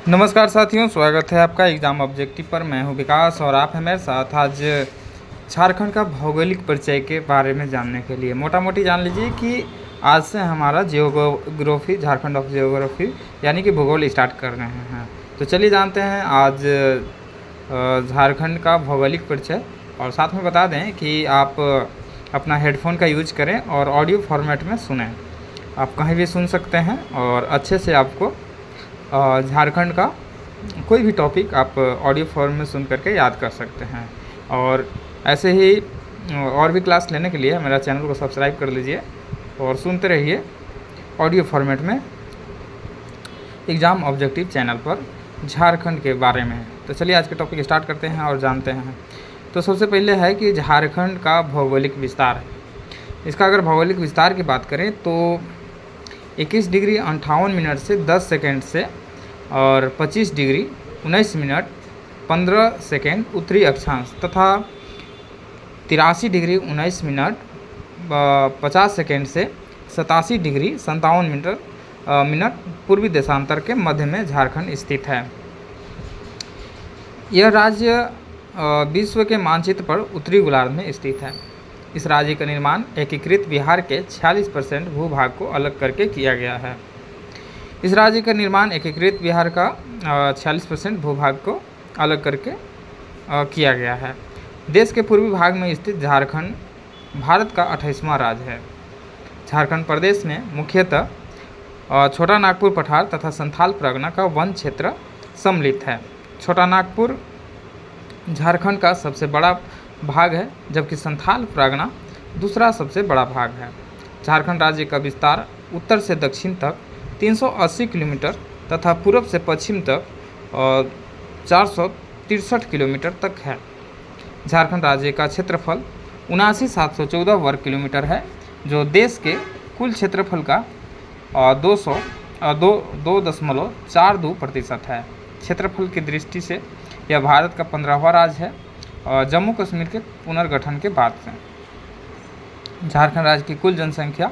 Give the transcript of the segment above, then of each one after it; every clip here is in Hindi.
नमस्कार साथियों, स्वागत है आपका एग्ज़ाम ऑब्जेक्टिव पर। मैं हूं विकास और आप हैं मेरे साथ। आज झारखंड का भौगोलिक परिचय के बारे में जानने के लिए मोटा मोटी जान लीजिए कि आज से हमारा जियोग्राफी, झारखंड ऑफ जियोग्राफी यानी कि भूगोल स्टार्ट कर रहे हैं। तो चलिए जानते हैं आज झारखंड का भौगोलिक परिचय। और साथ में बता दें कि आप अपना हेडफोन का यूज करें और ऑडियो फॉर्मेट में सुनें। आप कहीं भी सुन सकते हैं और अच्छे से आपको झारखंड का कोई भी टॉपिक आप ऑडियो फॉर्म में सुन करके याद कर सकते हैं। और ऐसे ही और भी क्लास लेने के लिए मेरा चैनल को सब्सक्राइब कर लीजिए और सुनते रहिए ऑडियो फॉर्मेट में एग्ज़ाम ऑब्जेक्टिव चैनल पर झारखंड के बारे में। तो चलिए आज के टॉपिक स्टार्ट करते हैं और जानते हैं। तो सबसे पहले है कि झारखंड का भौगोलिक विस्तार। इसका अगर भौगोलिक विस्तार की बात करें तो 21 डिग्री 58 मिनट से 10 सेकेंड से और 25 डिग्री 19 मिनट 15 सेकेंड उत्तरी अक्षांश तथा 83 डिग्री 19 मिनट 50 सेकेंड से 87 डिग्री 57 मिनट पूर्वी देशांतर के मध्य में झारखंड स्थित है। यह राज्य विश्व के मानचित्र पर उत्तरी गोलार्ध में स्थित है। इस राज्य का निर्माण एकीकृत बिहार के 46% भूभाग को अलग करके किया गया है। इस राज्य का निर्माण एकीकृत बिहार का 46% भूभाग को अलग करके किया गया है। देश के पूर्वी भाग में स्थित झारखंड भारत का 28वां राज्य है। झारखंड प्रदेश में मुख्यतः छोटा नागपुर पठार तथा संथाल परगना का वन क्षेत्र सम्मिलित है। छोटा नागपुर झारखंड का सबसे बड़ा भाग है, जबकि संथाल परगना दूसरा सबसे बड़ा भाग है। झारखंड राज्य का विस्तार उत्तर से दक्षिण तक 380 किलोमीटर तथा पूर्व से पश्चिम तक 463 किलोमीटर तक है। झारखंड राज्य का क्षेत्रफल 79,714 वर्ग किलोमीटर है, जो देश के कुल क्षेत्रफल का 2.42% है। क्षेत्रफल की दृष्टि से यह भारत का 15वां राज्य है जम्मू कश्मीर के पुनर्गठन के बाद से। झारखंड राज्य की कुल जनसंख्या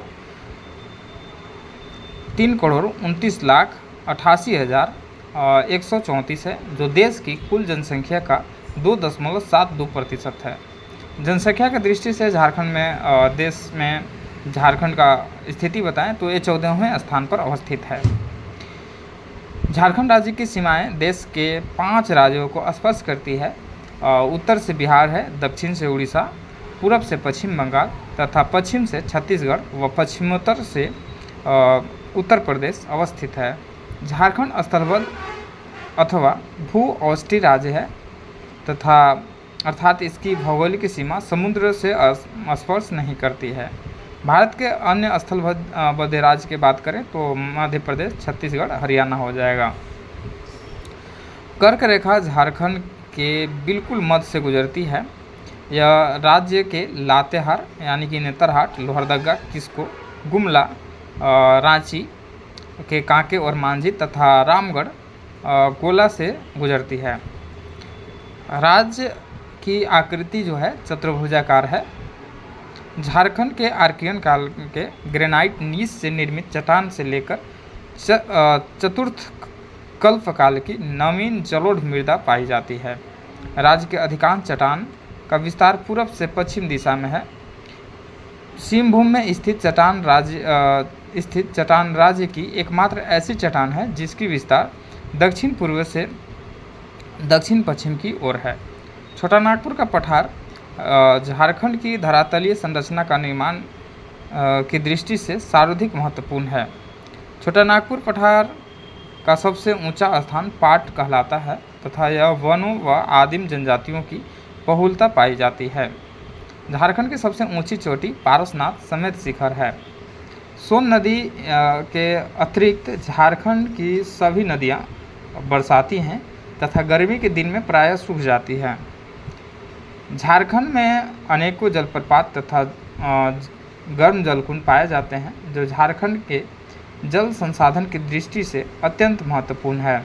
3,29,88,134 है, जो देश की कुल जनसंख्या का 2.72% है। जनसंख्या की दृष्टि से झारखंड में देश में झारखंड का स्थिति बताएं तो ये 14वें स्थान पर अवस्थित है। झारखंड राज्य की सीमाएं देश के 5 राज्यों को स्पर्श करती है। उत्तर से बिहार है, दक्षिण से उड़ीसा, पूरब से पश्चिम बंगाल तथा पश्चिम से छत्तीसगढ़ व पश्चिमोत्तर से उत्तर प्रदेश अवस्थित है। झारखंड स्थलबद्ध अथवा भू-औष्टीय राज्य है तथा अर्थात इसकी भौगोलिक सीमा समुद्र से स्पर्श नहीं करती है। भारत के अन्य स्थलबद्ध राज्य की बात करें तो मध्य प्रदेश, छत्तीसगढ़, हरियाणा हो जाएगा। कर्क रेखा झारखंड के बिल्कुल मध्य से गुजरती है। यह राज्य के लातेहार यानी कि नेतरहाट, लोहरदगा, किस्को, गुमला, रांची के कांके और मांझी तथा रामगढ़ गोला से गुजरती है। राज्य की आकृति जो है चतुर्भुजाकार है। झारखंड के आर्कियन काल के ग्रेनाइट नीच से निर्मित चट्टान से लेकर चतुर्थ कल्प काल की नवीन जलोढ़ मृदा पाई जाती है। राज्य के अधिकांश चट्टान का विस्तार पूर्व से पश्चिम दिशा में है। सिंहभूम में स्थित चट्टान राज्य की एकमात्र ऐसी चट्टान है जिसकी विस्तार दक्षिण पूर्व से दक्षिण पश्चिम की ओर है। छोटा नागपुर का पठार झारखंड की धरातलीय संरचना का निर्माण की दृष्टि से सर्वाधिक महत्वपूर्ण है। छोटा नागपुर पठार का सबसे ऊंचा स्थान पाट कहलाता है तथा यह वनों व आदिम जनजातियों की बहुलता पाई जाती है। झारखंड की सबसे ऊंची चोटी पारसनाथ समेत शिखर है। सोन नदी के अतिरिक्त झारखंड की सभी नदियां बरसाती हैं तथा गर्मी के दिन में प्रायः सूख जाती है। झारखंड में अनेकों जलप्रपात तथा गर्म जलकुंड पाए जाते हैं, जो झारखंड के जल संसाधन की दृष्टि से अत्यंत महत्वपूर्ण है।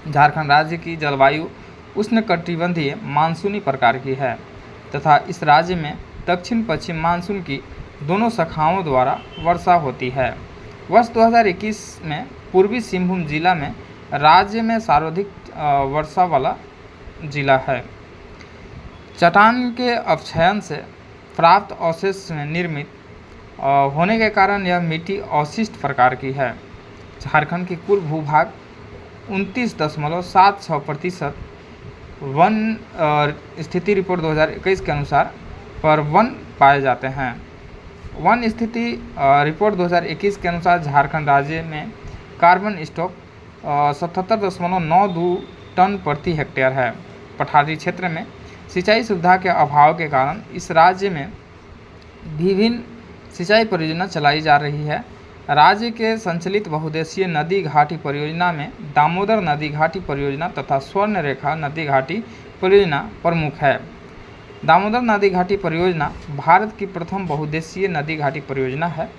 झारखंड राज्य की जलवायु उष्णकटिबंधीय मानसूनी प्रकार की है तथा इस राज्य में दक्षिण पश्चिम मानसून की दोनों शाखाओं द्वारा वर्षा होती है। वर्ष 2021 में पूर्वी सिंहभूम जिला में राज्य में सर्वाधिक वर्षा वाला जिला है। चट्टान के अपक्षयन से प्राप्त अवशेष में निर्मित होने के कारण यह मिट्टी अवशिष्ट प्रकार की है। झारखंड की कुल भूभाग 29.76% वन स्थिति रिपोर्ट 2021 के अनुसार पर वन पाए जाते हैं। वन स्थिति रिपोर्ट 2021 के अनुसार झारखंड राज्य में कार्बन स्टॉक 77.92 टन प्रति हेक्टेयर है। पठारी क्षेत्र में सिंचाई सुविधा के अभाव के कारण इस राज्य में विभिन्न सिंचाई परियोजना चलाई जा रही है। राज्य के संचालित बहुउद्देशीय नदी घाटी परियोजना में दामोदर नदी घाटी परियोजना तथा स्वर्ण रेखा नदी घाटी परियोजना प्रमुख है। दामोदर नदी घाटी परियोजना भारत की प्रथम बहुउद्देशीय नदी घाटी परियोजना है।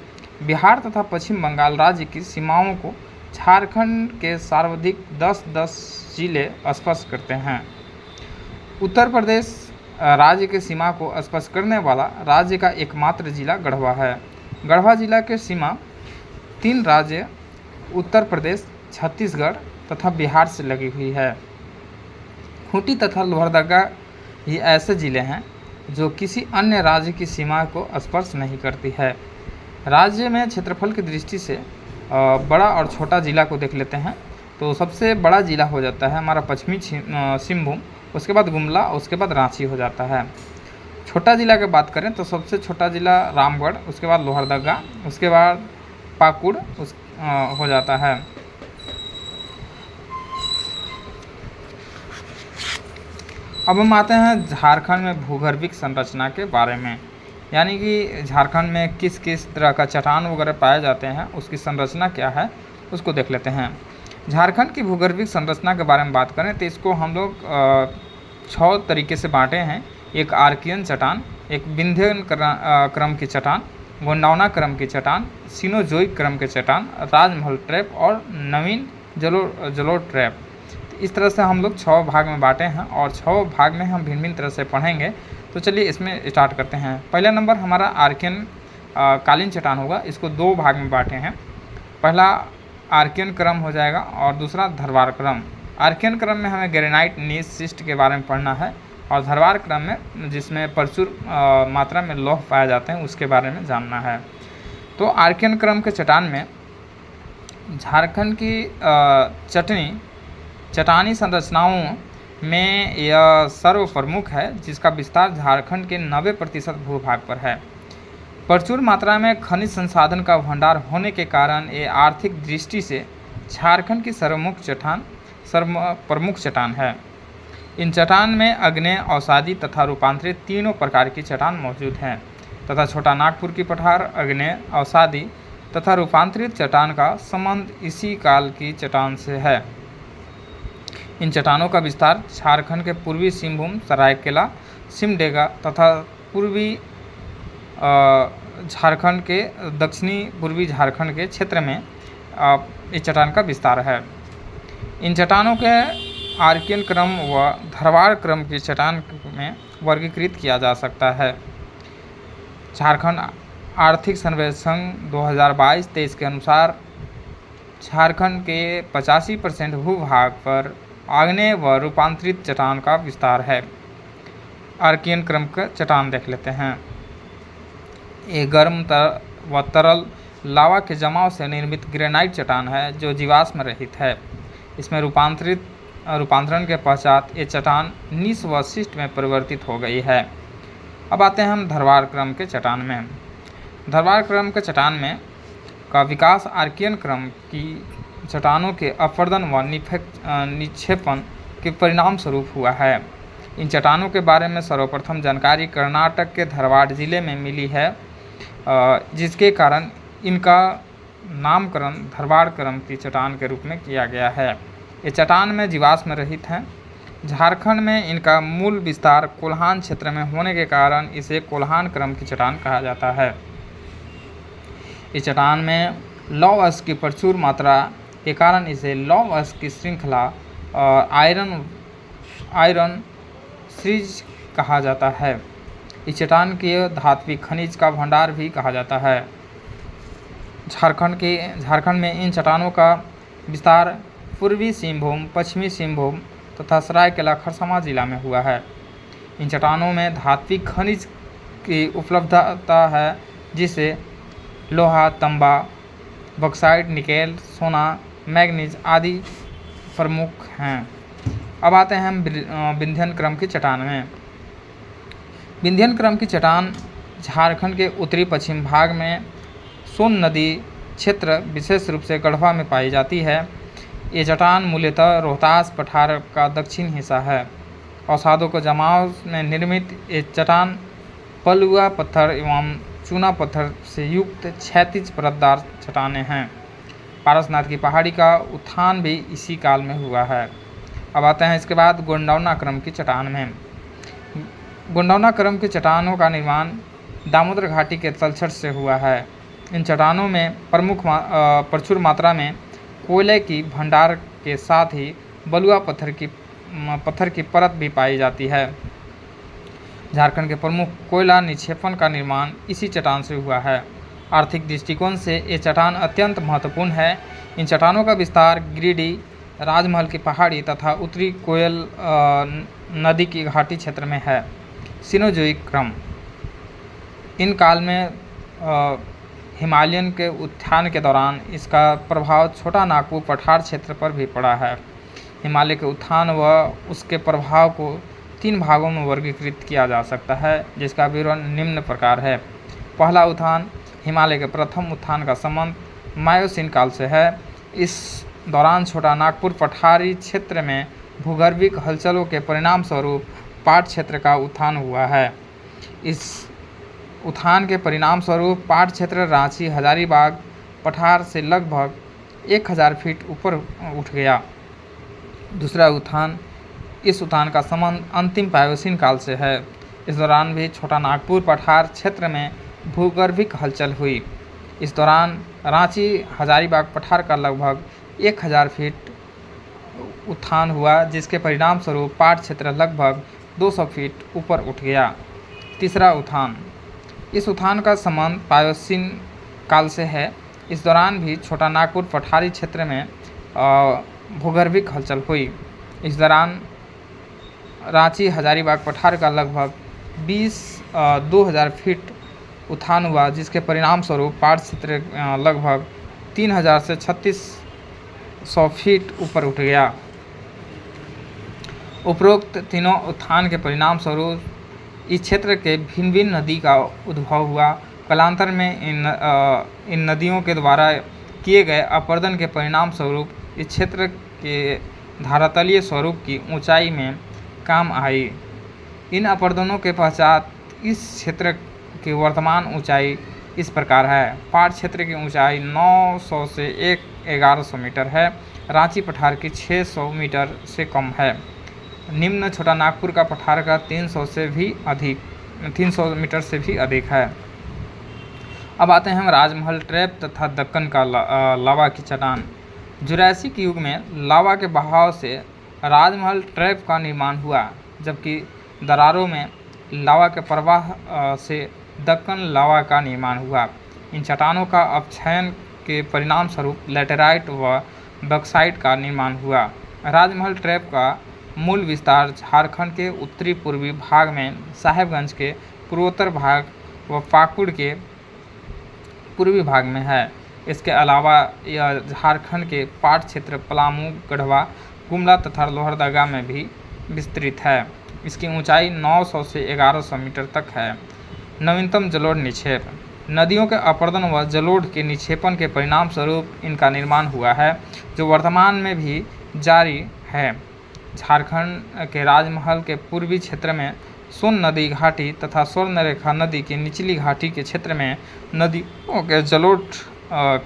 बिहार तथा पश्चिम बंगाल राज्य की सीमाओं को झारखंड के सर्वाधिक 10 जिले स्पर्श करते हैं। उत्तर प्रदेश राज्य के सीमा को स्पर्श करने वाला राज्य का एकमात्र जिला गढ़वा है। गढ़वा जिला के सीमा 3 राज्य उत्तर प्रदेश, छत्तीसगढ़ तथा बिहार से लगी हुई है। खूंटी तथा लोहरदगा ये ऐसे जिले हैं जो किसी अन्य राज्य की सीमा को स्पर्श नहीं करती है। राज्य में क्षेत्रफल की दृष्टि से बड़ा और छोटा जिला को देख लेते हैं तो सबसे बड़ा जिला हो जाता है हमारा पश्चिमी सिंहभूम, उसके बाद गुमला, उसके बाद रांची हो जाता है। छोटा जिला की बात करें तो सबसे छोटा जिला रामगढ़, उसके बाद लोहरदगा, उसके बाद पाकुड़ हो जाता है। अब हम आते हैं झारखंड में भूगर्भिक संरचना के बारे में, यानी कि झारखंड में किस किस तरह का चट्टान वगैरह पाए जाते हैं, उसकी संरचना क्या है उसको देख लेते हैं। झारखंड की भूगर्भिक संरचना के बारे में बात करें तो इसको हम लोग 6 तरीके से बांटे हैं। एक आर्कियन चट्टान, एक विंध्यन क्रम की चट्टान, गोंडवाना क्रम की चट्टान, सिनोजोइक क्रम के चट्टान, राजमहल ट्रैप और नवीन जलोढ़ ट्रैप। इस तरह से हम लोग 6 भाग में बांटे हैं और 6 भाग में हम भिन्न भिन्न तरह से पढ़ेंगे। तो चलिए इसमें स्टार्ट करते हैं। पहला नंबर हमारा आर्कियन कालीन चट्टान होगा। इसको 2 भाग में बांटे हैं। पहला आर्कियन क्रम हो जाएगा और दूसरा धरवार क्रम। आर्कियन क्रम में हमें ग्रेनाइट नीस सिस्ट के बारे में पढ़ना है और धरवार क्रम में जिसमें प्रचुर मात्रा में लौह पाए जाते हैं उसके बारे में जानना है। तो आर्कियन क्रम के चट्टान में झारखंड की चट्टानी संरचनाओं में यह सर्वप्रमुख है, जिसका विस्तार झारखंड के 90% भूभाग पर है। प्रचुर मात्रा में खनिज संसाधन का भंडार होने के कारण ये आर्थिक दृष्टि से झारखंड की सर्वप्रमुख चट्टान है। इन चट्टान में अग्नेय, अवसादी तथा रूपांतरित तीनों प्रकार की चट्टान मौजूद हैं तथा छोटा नागपुर की पठार अग्नेय, अवसादी तथा रूपांतरित चट्टान का संबंध इसी काल की चट्टान से है। इन चट्टानों का विस्तार झारखंड के पूर्वी सिंहभूम, सरायकेला, सिमडेगा तथा पूर्वी झारखंड के दक्षिणी पूर्वी झारखंड के क्षेत्र में इस चट्टान का विस्तार है। इन चट्टानों के आर्कियन क्रम व धरवार क्रम की चट्टान में वर्गीकृत किया जा सकता है। झारखंड आर्थिक सर्वेक्षण 2022-23 के अनुसार झारखंड के 85% भूभाग पर आग्नेय व रूपांतरित चट्टान का विस्तार है। आर्कियन क्रम का चट्टान देख लेते हैं। ये गर्म व तरल लावा के जमाव से निर्मित ग्रेनाइट चट्टान है जो जीवाश्म रहित है। इसमें रूपांतरण के पश्चात ये चट्टान नीस व शिस्ट में परिवर्तित हो गई है। अब आते हैं हम धरवार क्रम के चट्टान में। धरवार क्रम के चट्टान में का विकास आर्कियन क्रम की चट्टानों के अपवर्तन व निक्षेपण के परिणाम स्वरूप हुआ है। इन चट्टानों के बारे में सर्वप्रथम जानकारी कर्नाटक के धारवाड़ जिले में मिली है, जिसके कारण इनका नामकरण धरवाड़ क्रम की चट्टान के रूप में किया गया है। ये चट्टान में जीवाश्म रहित हैं। झारखंड में इनका मूल विस्तार कोल्हान क्षेत्र में होने के कारण इसे कोल्हान क्रम की चट्टान कहा जाता है। इस चट्टान में लौह अयस्क की प्रचुर मात्रा के कारण इसे लौह अयस्क की श्रृंखला और आयरन सीरीज कहा जाता है। इस चट्टान के धात्विक खनिज का भंडार भी कहा जाता है। झारखंड में इन चट्टानों का विस्तार पूर्वी सिंहभूम, पश्चिमी सिंहभूम तथा सरायकेला खरसावां जिला में हुआ है। इन चट्टानों में धात्विक खनिज की उपलब्धता है, जिसे लोहा, तांबा, बॉक्साइट, निकेल, सोना, मैग्नीज आदि प्रमुख हैं। अब आते हैं हम विंध्यन क्रम की चट्टान में। विंध्यन क्रम की चट्टान झारखंड के उत्तरी पश्चिम भाग में सोन नदी क्षेत्र, विशेष रूप से गढ़वा में पाई जाती है। ये चट्टान मूलतः रोहतास पठार का दक्षिण हिस्सा है। अवसादों के जमाव में निर्मित ये चट्टान बलुआ पत्थर एवं चूना पत्थर से युक्त क्षैतिज परतदार चट्टानें हैं। पारसनाथ की पहाड़ी का उत्थान भी इसी काल में हुआ है। अब आते हैं इसके बाद गोंडौना क्रम की चट्टान में। गोंडौना क्रम की चट्टानों का निर्माण दामोदर घाटी के तलछट से हुआ है। इन चट्टानों में प्रचुर मात्रा में कोयले की भंडार के साथ ही बलुआ पत्थर की परत भी पाई जाती है। झारखंड के प्रमुख कोयला निक्षेपण का निर्माण इसी चट्टान से हुआ है। आर्थिक दृष्टिकोण से ये चट्टान अत्यंत महत्वपूर्ण है। इन चट्टानों का विस्तार गिरिडीह, राजमहल की पहाड़ी तथा उत्तरी कोयल नदी की घाटी क्षेत्र में है। सिनोजोइक क्रम। इन काल में हिमालयन के उत्थान के दौरान इसका प्रभाव छोटा नागपुर पठार क्षेत्र पर भी पड़ा है। हिमालय के उत्थान व उसके प्रभाव को 3 भागों में वर्गीकृत किया जा सकता है, जिसका विवरण निम्न प्रकार है। पहला उत्थान। हिमालय के प्रथम उत्थान का संबंध मायोसीन काल से है। इस दौरान छोटा नागपुर पठारी क्षेत्र में भूगर्भिक हलचलों के परिणाम स्वरूप पाट क्षेत्र का उत्थान हुआ है। इस उत्थान के परिणाम स्वरूप पाट क्षेत्र रांची हजारीबाग पठार से लगभग 1000 फीट ऊपर उठ गया। दूसरा उत्थान। इस उत्थान का संबंध अंतिम पायोसीन काल से है। इस दौरान भी छोटा नागपुर पठार क्षेत्र में भूगर्भिक हलचल हुई। इस दौरान रांची हजारीबाग पठार का लगभग 1000 फीट उत्थान हुआ, जिसके परिणाम स्वरूप पाट क्षेत्र लगभग 200 फीट ऊपर उठ गया। तीसरा उत्थान। इस उत्थान का संबंध पायोसीन काल से है। इस दौरान भी छोटा नागपुर पठारी क्षेत्र में भूगर्भिक हलचल हुई। इस दौरान रांची हजारीबाग पठार का लगभग 2000 फीट उत्थान हुआ, जिसके परिणाम स्वरूप पाट क्षेत्र लगभग 3000 से 3600 फीट ऊपर उठ गया। उपरोक्त तीनों उत्थान के परिणाम स्वरूप इस क्षेत्र के भिन्न भिन्न नदी का उद्भव हुआ। कालांतर में इन नदियों के द्वारा किए गए अपर्दन के परिणाम स्वरूप इस क्षेत्र के धरातलीय स्वरूप की ऊंचाई में काम आई। इन अपर्दनों के पश्चात इस क्षेत्र की वर्तमान ऊंचाई इस प्रकार है। पाट क्षेत्र की ऊंचाई 900 से 1100 मीटर है। रांची पठार की 600 मीटर से कम है। निम्न छोटा नागपुर का पठार का 300 मीटर से भी अधिक है। अब आते हैं हम राजमहल ट्रैप तथा दक्कन का लावा की चट्टान। जुरासिक युग में लावा के बहाव से राजमहल ट्रैप का निर्माण हुआ, जबकि दरारों में लावा के प्रवाह से दक्कन लावा का निर्माण हुआ। इन चट्टानों का अपक्षयन के परिणाम स्वरूप लैटेराइट व बॉक्साइट का निर्माण हुआ। राजमहल ट्रैप का मूल विस्तार झारखंड के उत्तरी पूर्वी भाग में साहेबगंज के पूर्वोत्तर भाग व पाकुड़ के पूर्वी भाग में है। इसके अलावा यह झारखंड के पाट क्षेत्र पलामू, गढ़वा, गुमला तथा लोहरदगा में भी विस्तृत है। इसकी ऊंचाई 900 से 1100 मीटर तक है। नवीनतम जलोढ़ निक्षेप। नदियों के अपर्दन व जलोढ़ के निक्षेपण के परिणाम स्वरूप इनका निर्माण हुआ है, जो वर्तमान में भी जारी है। झारखंड के राजमहल के पूर्वी क्षेत्र में सोन नदी घाटी तथा स्वर्णरेखा नदी की निचली घाटी के क्षेत्र में नदियों के जलोढ़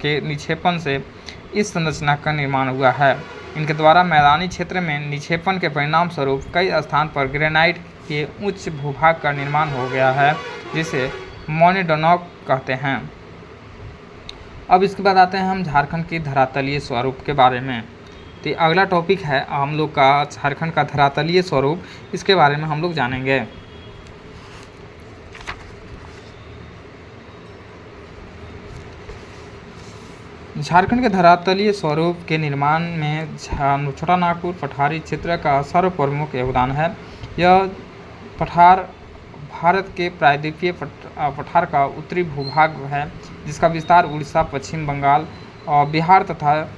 के निक्षेपण से इस संरचना का निर्माण हुआ है। इनके द्वारा मैदानी क्षेत्र में निक्षेपण के परिणाम स्वरूप कई स्थान पर ग्रेनाइट के उच्च भूभाग का निर्माण हो गया है, जिसे मोनेडोनॉक कहते हैं। अब इसके बाद आते हैं हम झारखंड की धरातलीय स्वरूप के बारे में। तो अगला टॉपिक है हम लोग का झारखंड का धरातलीय स्वरूप, इसके बारे में हम लोग जानेंगे। झारखंड के धरातलीय स्वरूप के निर्माण में छोटा नागपुर पठारी क्षेत्र का सर्वप्रमुख योगदान है। यह पठार भारत के प्रायद्वीपीय पठार का उत्तरी भूभाग है, जिसका विस्तार उड़ीसा, पश्चिम बंगाल और बिहार तथा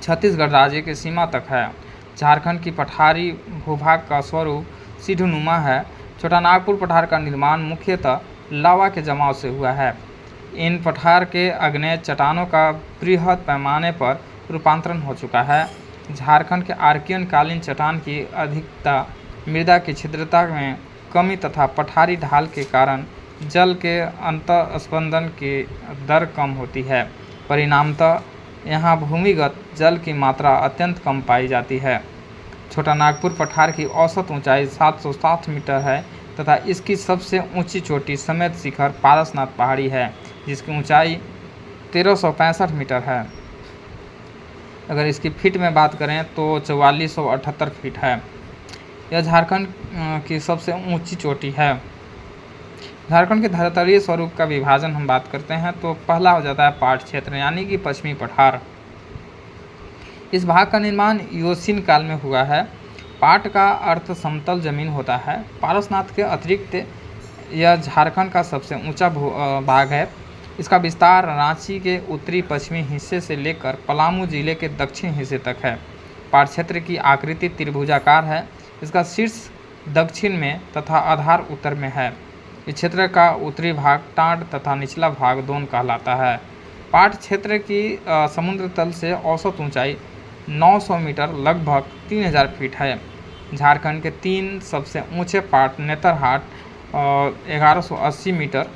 छत्तीसगढ़ राज्य के सीमा तक है। झारखंड की पठारी भूभाग का स्वरूप सीढ़ीनुमा है। छोटा नागपुर पठार का निर्माण मुख्यतः लावा के जमाव से हुआ है। इन पठार के आग्नेय चट्टानों का बृहद पैमाने पर रूपांतरण हो चुका है। झारखंड के आर्कियन कालीन चट्टान की अधिकता, मृदा की छिद्रता में कमी तथा पठारी ढाल के कारण जल के अंतःस्पंदन की दर कम होती है। परिणामतः यहाँ भूमिगत जल की मात्रा अत्यंत कम पाई जाती है। छोटा नागपुर पठार की औसत ऊंचाई 707 मीटर है तथा इसकी सबसे ऊंची चोटी समेत शिखर पारसनाथ पहाड़ी है, जिसकी ऊंचाई 1365 मीटर है। अगर इसकी फीट में बात करें तो 4478 फीट है। यह झारखंड की सबसे ऊंची चोटी है। झारखंड के धरातलीय स्वरूप का विभाजन हम बात करते हैं तो पहला हो जाता है पाट क्षेत्र, यानी कि पश्चिमी पठार। इस भाग का निर्माण योसीन काल में हुआ है। पाट का अर्थ समतल जमीन होता है। पारसनाथ के अतिरिक्त यह झारखंड का सबसे ऊंचा भाग है। इसका विस्तार रांची के उत्तरी पश्चिमी हिस्से से लेकर पलामू जिले के दक्षिण हिस्से तक है। पाट क्षेत्र की आकृति त्रिभुजाकार है। इसका शीर्ष दक्षिण में तथा आधार उत्तर में है। इस क्षेत्र का उत्तरी भाग टांड तथा निचला भाग दोन कहलाता है। पाट क्षेत्र की समुद्र तल से औसत ऊंचाई 900 मीटर लगभग 3000 फीट है। झारखंड के 3 सबसे ऊंचे पाट नेतरहाट 1180 मीटर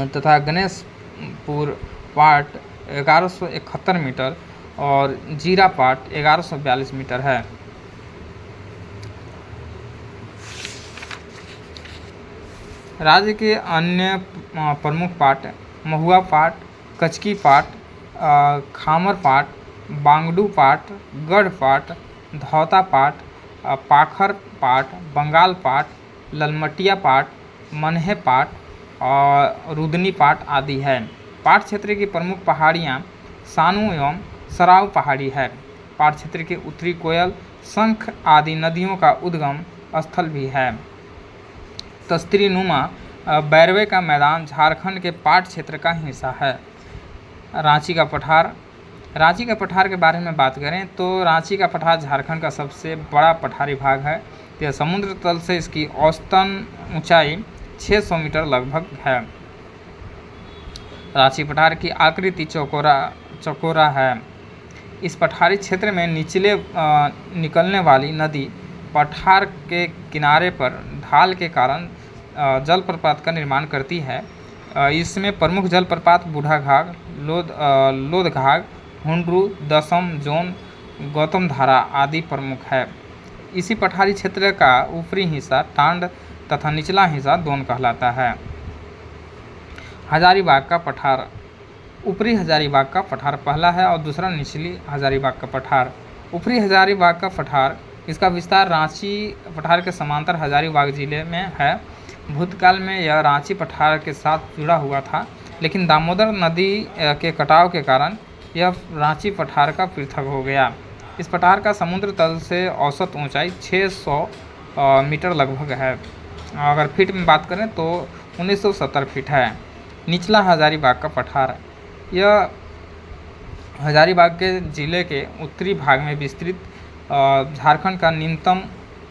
तथा गणेशपुर पाट 1171 मीटर और जीरा पाट 1142 मीटर है। राज्य के अन्य प्रमुख पाट महुआ पाट, कचकी पाट, खामर पाट, बांगडू पाट, गढ़ पाट, धौता पाट, पाखर पाट, बंगाल पाट, ललमटिया पाट, मनहे पाट और रुदनी पाट आदि है। पाट क्षेत्र की प्रमुख पहाड़ियाँ सानू एवं सराव पहाड़ी है। पाट क्षेत्र के उत्तरी कोयल, शंख आदि नदियों का उद्गम स्थल भी है। तस्त्रीनुमा बैरवे का मैदान झारखंड के पाट क्षेत्र का हिस्सा है। रांची का पठार। रांची का पठार के बारे में बात करें तो रांची का पठार झारखंड का सबसे बड़ा पठारी भाग है। यह समुद्र तल से इसकी औसतन ऊंचाई 600 मीटर लगभग है। रांची पठार की आकृति चौकोरा है। इस पठारी क्षेत्र में निचले निकलने वाली नदी पठार के किनारे पर ढाल के कारण जलप्रपात का निर्माण करती है। इसमें प्रमुख जलप्रपात बूढ़ा घाघ, लोध घाघ, हुंड्रू, दसम, जोन, गौतम धारा आदि प्रमुख है। इसी पठारी क्षेत्र का ऊपरी हिस्सा टांड तथा निचला हिस्सा दोन कहलाता है। हजारीबाग का पठार। ऊपरी हजारीबाग का पठार पहला है और दूसरा निचली हजारीबाग का पठार। ऊपरी हजारीबाग का पठार, इसका विस्तार रांची पठार के समांतर हजारीबाग जिले में है। भूतकाल में यह रांची पठार के साथ जुड़ा हुआ था, लेकिन दामोदर नदी के कटाव के कारण यह रांची पठार का पृथक हो गया। इस पठार का समुद्र तल से औसत ऊंचाई 600 मीटर लगभग है। अगर फीट में बात करें तो 1970 फीट है। निचला हजारीबाग का पठार, यह हजारीबाग के जिले के उत्तरी भाग में विस्तृत झारखंड का न्यूनतम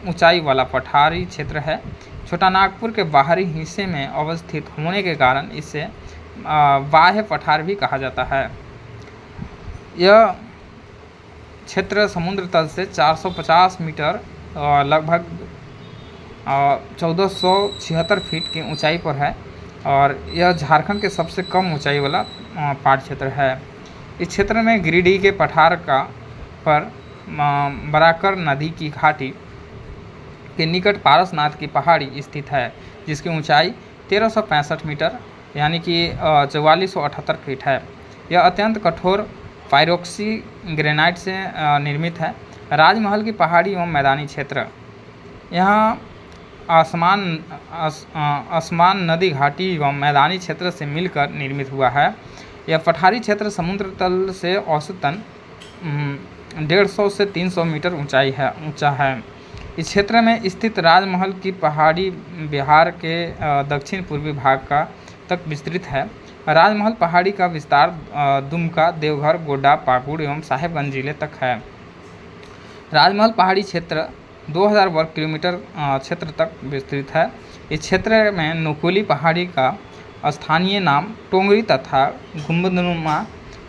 ऊंचाई वाला पठारी क्षेत्र है। छोटा नागपुर के बाहरी हिस्से में अवस्थित होने के कारण इसे बाह्य पठार भी कहा जाता है। यह क्षेत्र समुद्र तल से 450 मीटर लगभग 1476 फीट की ऊंचाई पर है और यह झारखंड के सबसे कम ऊंचाई वाला पाट क्षेत्र है। इस क्षेत्र में गिरिडीह के पठार पर बराकर नदी की घाटी के निकट पारसनाथ की पहाड़ी स्थित है, जिसकी ऊंचाई 1365 मीटर यानी कि 4478 फीट है। यह अत्यंत कठोर पाइरोक्सी ग्रेनाइट से निर्मित है। राजमहल की पहाड़ी एवं मैदानी क्षेत्र, यहाँ आसमान नदी घाटी एवं मैदानी क्षेत्र से मिलकर निर्मित हुआ है। यह पठारी क्षेत्र समुद्र तल से औसतन 150 से 300 मीटर ऊंचा है। इस क्षेत्र में स्थित राजमहल की पहाड़ी बिहार के दक्षिण पूर्वी भाग तक विस्तृत है। राजमहल पहाड़ी का विस्तार दुमका, देवघर, गोड्डा, पाकुड़ एवं साहेबगंज जिले तक है। राजमहल पहाड़ी क्षेत्र 2000 वर्ग किलोमीटर क्षेत्र तक विस्तृत है। इस क्षेत्र में नुकीली पहाड़ी का स्थानीय नाम टोंगरी तथा गुंबदनुमा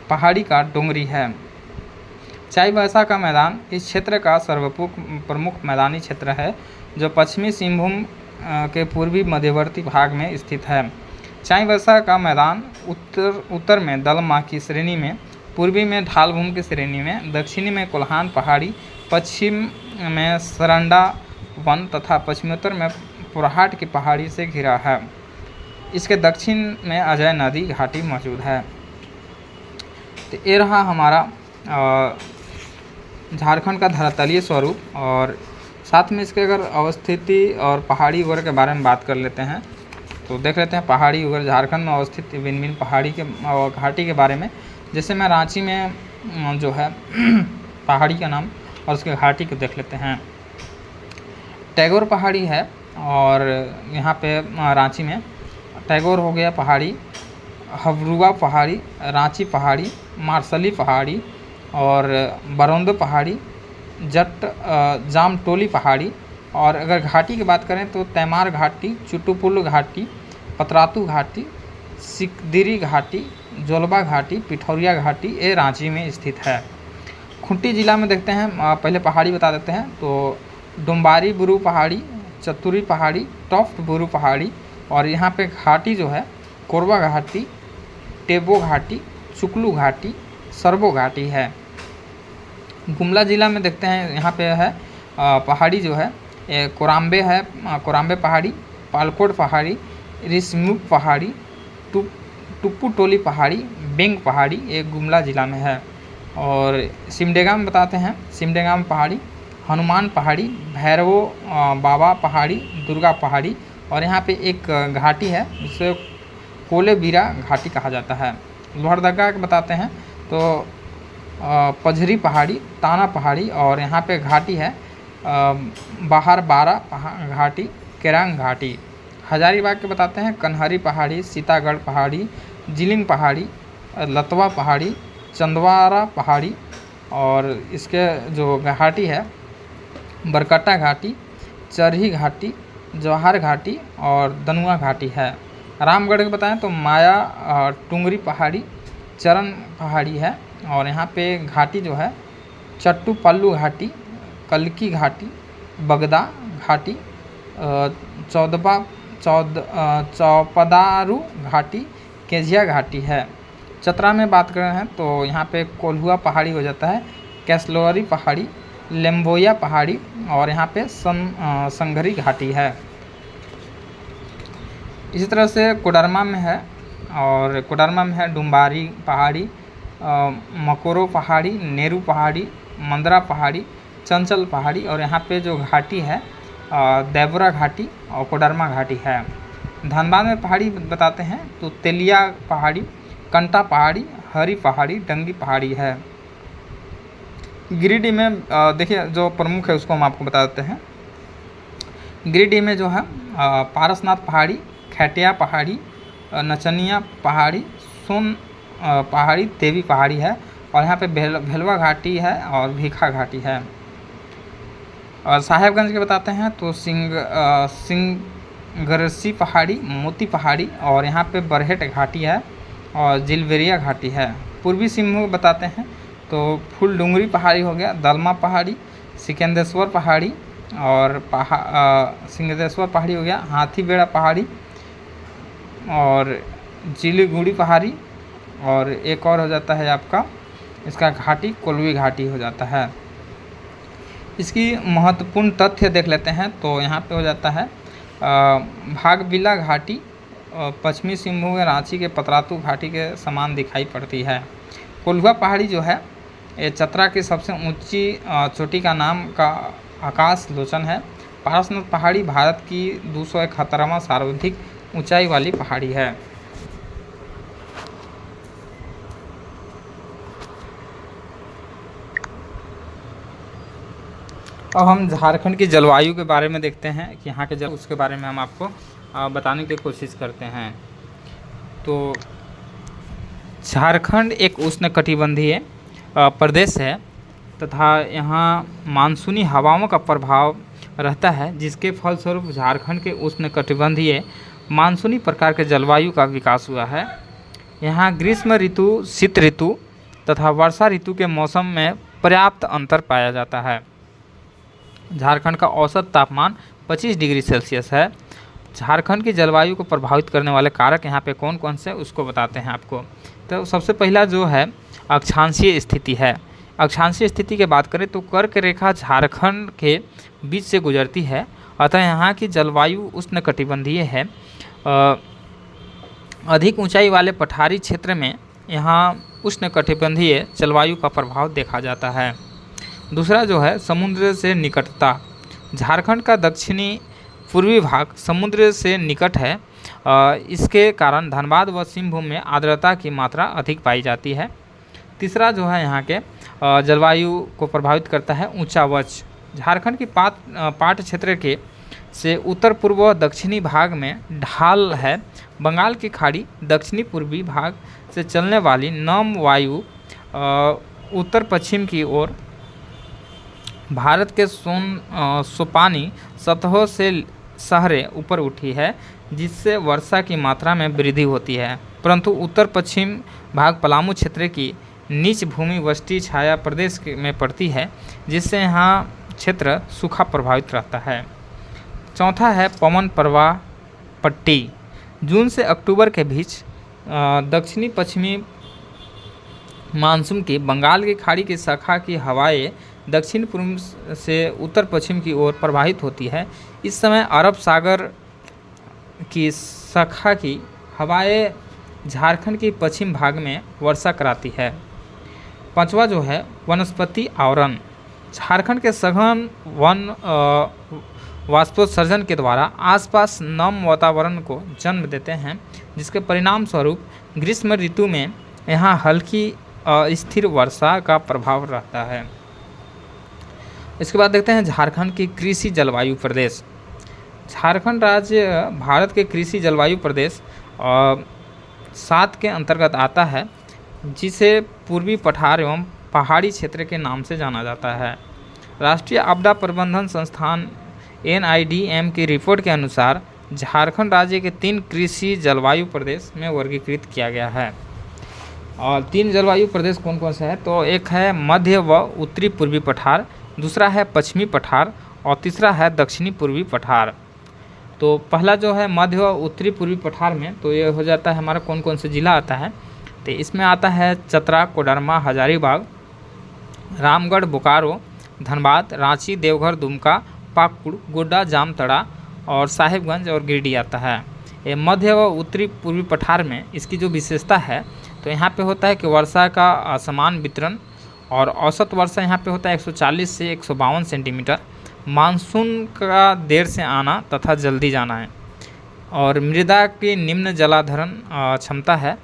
पहाड़ी का डोंगरी है। चाईबासा का मैदान इस क्षेत्र का प्रमुख मैदानी क्षेत्र है, जो पश्चिमी सिंहभूम के पूर्वी मध्यवर्ती भाग में स्थित है। चाईबासा का मैदान उत्तर में दलमा की श्रेणी में, पूर्वी में ढालभूमि की श्रेणी में, दक्षिणी में कोल्हान पहाड़ी, पश्चिम में सरंडा वन तथा पश्चिमोत्तर में पुरहाट की पहाड़ी से घिरा है। इसके दक्षिण में अजय नदी घाटी मौजूद है। तो ये रहा हमारा झारखंड का धरातलीय स्वरूप, और साथ में इसके अगर अवस्थिति और पहाड़ी वगैरह के बारे में बात कर लेते हैं तो देख लेते हैं पहाड़ी वगैरह झारखंड में अवस्थित भिन्न पहाड़ी के घाटी के बारे में। जैसे मैं रांची में जो है पहाड़ी का नाम और उसके घाटी को देख लेते हैं। टैगोर पहाड़ी है, और यहाँ पे रांची में टैगोर हो गया पहाड़ी, हवरुआ पहाड़ी, रांची पहाड़ी, मार्शली पहाड़ी और बरौंदो पहाड़ी, जामटोली पहाड़ी। और अगर घाटी की बात करें तो तैमार घाटी, चुटुपुल घाटी, पतरातू घाटी, सिकदिरी घाटी, जोलबा घाटी, पिठौरिया घाटी, ये रांची में स्थित है। खूंटी जिला में देखते हैं, पहले पहाड़ी बता देते हैं तो डुम्बारी बुरू पहाड़ी, चतुरी पहाड़ी, टॉफ्ट बुरू पहाड़ी, और यहाँ पे घाटी जो है कोरबा घाटी, टेबो घाटी, चुकलू घाटी, सरबो घाटी है। गुमला जिला में देखते हैं, यहाँ पे है पहाड़ी जो है कोराम्बे है, कोराम्बे पहाड़ी, पालकोट पहाड़ी, रिसमुक पहाड़ी, टुप्पू पहाड़ी, बेंग पहाड़ी, ये गुमला जिला में है। और सिमडेगा में बताते हैं, सिमडेगा में पहाड़ी, हनुमान पहाड़ी, भैरवो बाबा पहाड़ी, दुर्गा पहाड़ी, और यहाँ पे एक घाटी है जिसे कोलेबीरा घाटी कहा जाता है। लोहरदगा के बताते हैं तो पझरी पहाड़ी, ताना पहाड़ी, और यहाँ पे घाटी है बाहर बारा घाटी, केरांग घाटी। हजारीबाग के बताते हैं कन्हरी पहाड़ी, सीतागढ़ पहाड़ी, जिलिंग पहाड़ी, लतवा पहाड़ी, चंदवारा पहाड़ी, और इसके जो घाटी है बरकट्टा घाटी, चरही घाटी, जवाहर घाटी और दनुआ घाटी है। रामगढ़ के बताएं तो माया टुंगरी पहाड़ी, चरण पहाड़ी है, और यहाँ पे घाटी जो है चट्टू पल्लू घाटी, कलकी घाटी, बगदा घाटी, चौपदारू घाटी, केजिया घाटी है। चतरा में बात कर रहे हैं तो यहाँ पे कोल्हुआ पहाड़ी हो जाता है, कैसलोरी पहाड़ी, लेम्बोया पहाड़ी, और यहाँ पे संघरी घाटी है। इसी तरह से कोडरमा में है, और कोडरमा में है डुम्बारी पहाड़ी, मकोरो पहाड़ी, नेहरू पहाड़ी, मंदरा पहाड़ी, चंचल पहाड़ी, और यहाँ पे जो घाटी है देवरा घाटी और कोडरमा घाटी है। धनबाद में पहाड़ी बताते हैं तो तेलिया पहाड़ी, कंटा पहाड़ी, हरी पहाड़ी, डंगी पहाड़ी है। गिरिडीह में देखिए जो प्रमुख है उसको हम आपको बता देते हैं। गिरिडीह में जो है पारसनाथ पहाड़ी, खैटिया पहाड़ी, नचनिया पहाड़ी, सोन पहाड़ी, देवी पहाड़ी है, और यहाँ पे भेलवा घाटी है और भीखा घाटी है। और साहेबगंज के बताते हैं तो सिंगरसी पहाड़ी, मोती पहाड़ी, और यहाँ पे बरहेट घाटी है और जिलबेरिया घाटी है। पूर्वी सिंहभूम बताते हैं तो फूल डूंगरी पहाड़ी हो गया, दलमा पहाड़ी, सिकंदेश्वर पहाड़ी, और सिकंदेश्वर पहाड़ी हो गया, हाथीबेड़ा पहाड़ी और जिलीगुड़ी पहाड़ी, और एक और हो जाता है आपका इसका घाटी कोलवी घाटी हो जाता है। इसकी महत्वपूर्ण तथ्य देख लेते हैं तो यहाँ पे हो जाता है भागबिला घाटी पश्चिमी सिंहभूम में रांची के पतरातू घाटी के समान दिखाई पड़ती है। कोल्हुआ पहाड़ी जो है ये चतरा की सबसे ऊंची चोटी का नाम का आकाश लोचन है। पारसनाथ पहाड़ी भारत की 271वां सर्वाधिक ऊंचाई वाली पहाड़ी है। अब हम झारखंड की जलवायु के बारे में देखते हैं कि यहाँ के जल उसके बारे में हम आपको बताने की कोशिश करते हैं। तो झारखंड एक उष्णकटिबंधीय प्रदेश है तथा यहाँ मानसूनी हवाओं का प्रभाव रहता है, जिसके फलस्वरूप झारखंड के उष्णकटिबंधीय मानसूनी प्रकार के जलवायु का विकास हुआ है। यहाँ ग्रीष्म ऋतु, शीत ऋतु तथा वर्षा ऋतु के मौसम में पर्याप्त अंतर पाया जाता है। झारखंड का औसत तापमान 25 डिग्री सेल्सियस है। झारखंड की जलवायु को प्रभावित करने वाले कारक यहाँ पे कौन कौन से उसको बताते हैं आपको। तो सबसे पहला जो है अक्षांशीय स्थिति है। अक्षांशीय स्थिति की बात करें तो कर्क रेखा झारखंड के बीच से गुजरती है, अतः यहाँ की जलवायु उष्णकटिबंधीय है। अधिक ऊंचाई वाले पठारी क्षेत्र में यहाँ उष्णकटिबंधीय जलवायु का प्रभाव देखा जाता है। दूसरा जो है समुद्र से निकटता। झारखंड का दक्षिणी पूर्वी भाग समुद्र से निकट है। इसके कारण धनबाद व सिंहभूम में आर्द्रता की मात्रा अधिक पाई जाती है। तीसरा जो है यहाँ के जलवायु को प्रभावित करता है ऊंचा वक्ष। झारखंड की पाट क्षेत्र के से उत्तर पूर्व व दक्षिणी भाग में ढाल है। बंगाल की खाड़ी दक्षिणी पूर्वी भाग से चलने वाली नम वायु उत्तर पश्चिम की ओर भारत के सोपानी सतहों से शहरें ऊपर उठी है, जिससे वर्षा की मात्रा में वृद्धि होती है। परंतु उत्तर पश्चिम भाग पलामू क्षेत्र की नीच भूमि वष्टी छाया प्रदेश में पड़ती है, जिससे यहाँ क्षेत्र सूखा प्रभावित रहता है। चौथा है पवन प्रवाह पट्टी। जून से अक्टूबर के बीच दक्षिणी पश्चिमी मानसून की बंगाल की खाड़ी की शाखा की हवाएं दक्षिण पूर्व से उत्तर पश्चिम की ओर प्रवाहित होती है। इस समय अरब सागर की शाखा की हवाएं झारखंड के पश्चिम भाग में वर्षा कराती है। पांचवा जो है वनस्पति आवरण। झारखंड के सघन वन वाष्पोत्सर्जन के द्वारा आसपास नम वातावरण को जन्म देते हैं, जिसके परिणाम स्वरूप ग्रीष्म ऋतु में यहाँ हल्की स्थिर वर्षा का प्रभाव रहता है। इसके बाद देखते हैं झारखंड की कृषि जलवायु प्रदेश। झारखंड राज्य भारत के कृषि जलवायु प्रदेश 7 के अंतर्गत आता है, जिसे पूर्वी पठार एवं पहाड़ी क्षेत्र के नाम से जाना जाता है। राष्ट्रीय आपदा प्रबंधन संस्थान NIDM की रिपोर्ट के अनुसार झारखंड राज्य के 3 कृषि जलवायु प्रदेश में वर्गीकृत किया गया है। और 3 जलवायु प्रदेश कौन कौन से हैं? तो एक है मध्य व उत्तरी पूर्वी पठार, दूसरा है पश्चिमी पठार और तीसरा है दक्षिणी पूर्वी पठार। तो पहला जो है मध्य व उत्तरी पूर्वी पठार में, तो ये हो जाता है हमारा कौन कौन से ज़िला आता है। तो इसमें आता है चतरा, कोडरमा, हजारीबाग, रामगढ़, बोकारो, धनबाद, रांची, देवघर, दुमका, पाकुड़, गोड्डा, जामताड़ा और साहिबगंज और गिरिडीह आता है। ये मध्य व उत्तरी पूर्वी पठार में इसकी जो विशेषता है, तो यहाँ पे होता है कि वर्षा का असमान वितरण और औसत वर्षा यहाँ पे होता है 140 से 152 सेंटीमीटर। मानसून का देर से आना तथा जल्दी जाना है और मृदा की निम्न जलाधारण क्षमता है।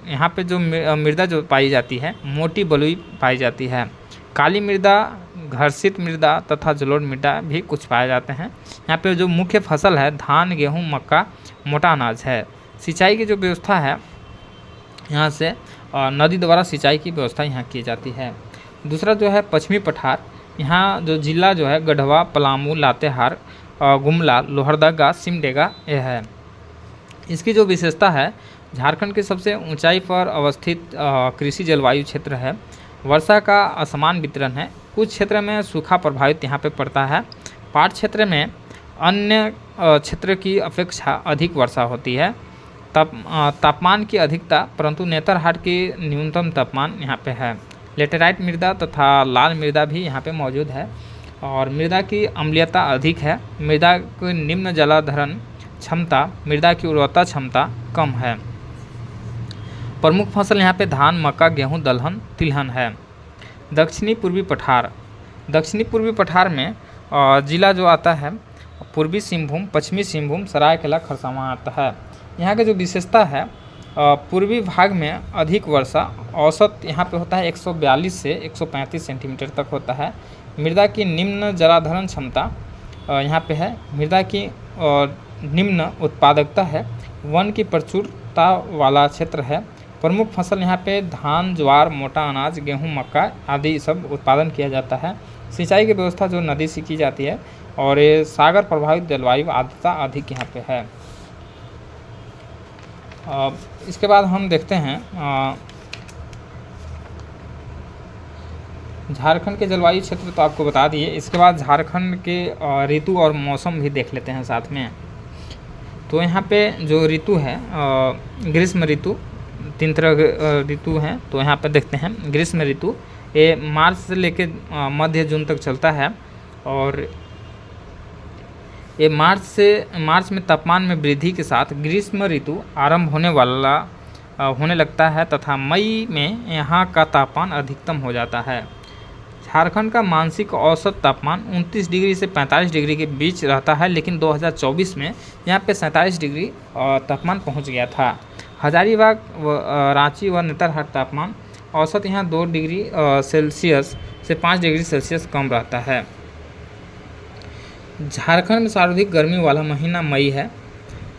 यहाँ पे जो मृदा जो पाई जाती है मोटी बलुई पाई जाती है। काली मृदा, घर्षित मृदा तथा जलोढ़ मृदा भी कुछ पाए जाते हैं। यहाँ पे जो मुख्य फसल है धान, गेहूँ, मक्का, मोटा अनाज है। सिंचाई की जो व्यवस्था है यहाँ से नदी द्वारा सिंचाई की व्यवस्था यहाँ की जाती है। दूसरा जो है पश्चिमी पठार। यहाँ जो जिला जो है गढ़वा, पलामू, लातेहार, गुमला, लोहरदगा, सिमडेगा यह है। इसकी जो विशेषता है झारखंड के सबसे ऊंचाई पर अवस्थित कृषि जलवायु क्षेत्र है। वर्षा का असमान वितरण है। कुछ क्षेत्र में सूखा प्रभावित यहाँ पे पड़ता है। पाट क्षेत्र में अन्य क्षेत्र की अपेक्षा अधिक वर्षा होती है। तापमान की अधिकता, परंतु नेतरहाट की न्यूनतम तापमान यहाँ पे है। लेटेराइट मृदा तथा लाल मृदा भी यहाँ पे मौजूद है और मृदा की अम्लीयता अधिक है। मृदा की निम्न जलाधारण क्षमता, मृदा की उर्वरता क्षमता कम है। प्रमुख फसल यहाँ पे धान, मक्का, गेहूँ, दलहन, तिलहन है। दक्षिणी पूर्वी पठार। दक्षिणी पूर्वी पठार में जिला जो आता है पूर्वी सिंहभूम, पश्चिमी सिंहभूम, सरायकेला, खरसावां आता है। यहाँ का जो विशेषता है पूर्वी भाग में अधिक वर्षा, औसत यहाँ पे होता है 142 से 135 सेंटीमीटर तक होता है। मृदा की निम्न जलाधारण क्षमता यहाँ पे है। मृदा की निम्न उत्पादकता है। वन की प्रचुरता वाला क्षेत्र है। प्रमुख फसल यहाँ पे धान, ज्वार, मोटा अनाज, गेहूँ, मक्का आदि सब उत्पादन किया जाता है। सिंचाई की व्यवस्था जो नदी से की जाती है, और ये सागर प्रभावित जलवायु, आर्द्रता अधिक यहाँ पे है। इसके बाद हम देखते हैं झारखंड के जलवायु क्षेत्र तो आपको बता दिए। इसके बाद झारखंड के ऋतु और मौसम भी देख लेते हैं साथ में। तो यहाँ पे जो ऋतु है, ग्रीष्म ऋतु, 3 तरह के ऋतु हैं। तो यहाँ पे देखते हैं ग्रीष्म ऋतु, ये मार्च से लेकर मध्य जून तक चलता है, और ये मार्च में तापमान में वृद्धि के साथ ग्रीष्म ऋतु आरंभ होने लगता है तथा मई में यहाँ का तापमान अधिकतम हो जाता है। झारखंड का मानसिक औसत तापमान 29 डिग्री से 45 डिग्री के बीच रहता है, लेकिन 2024 में यहाँ पे 47 डिग्री तापमान पहुँच गया था। हजारीबाग रांची व नेतरहाट तापमान औसत यहाँ 2 डिग्री सेल्सियस से 5 डिग्री सेल्सियस कम रहता है। झारखंड में सर्वाधिक गर्मी वाला महीना मई है।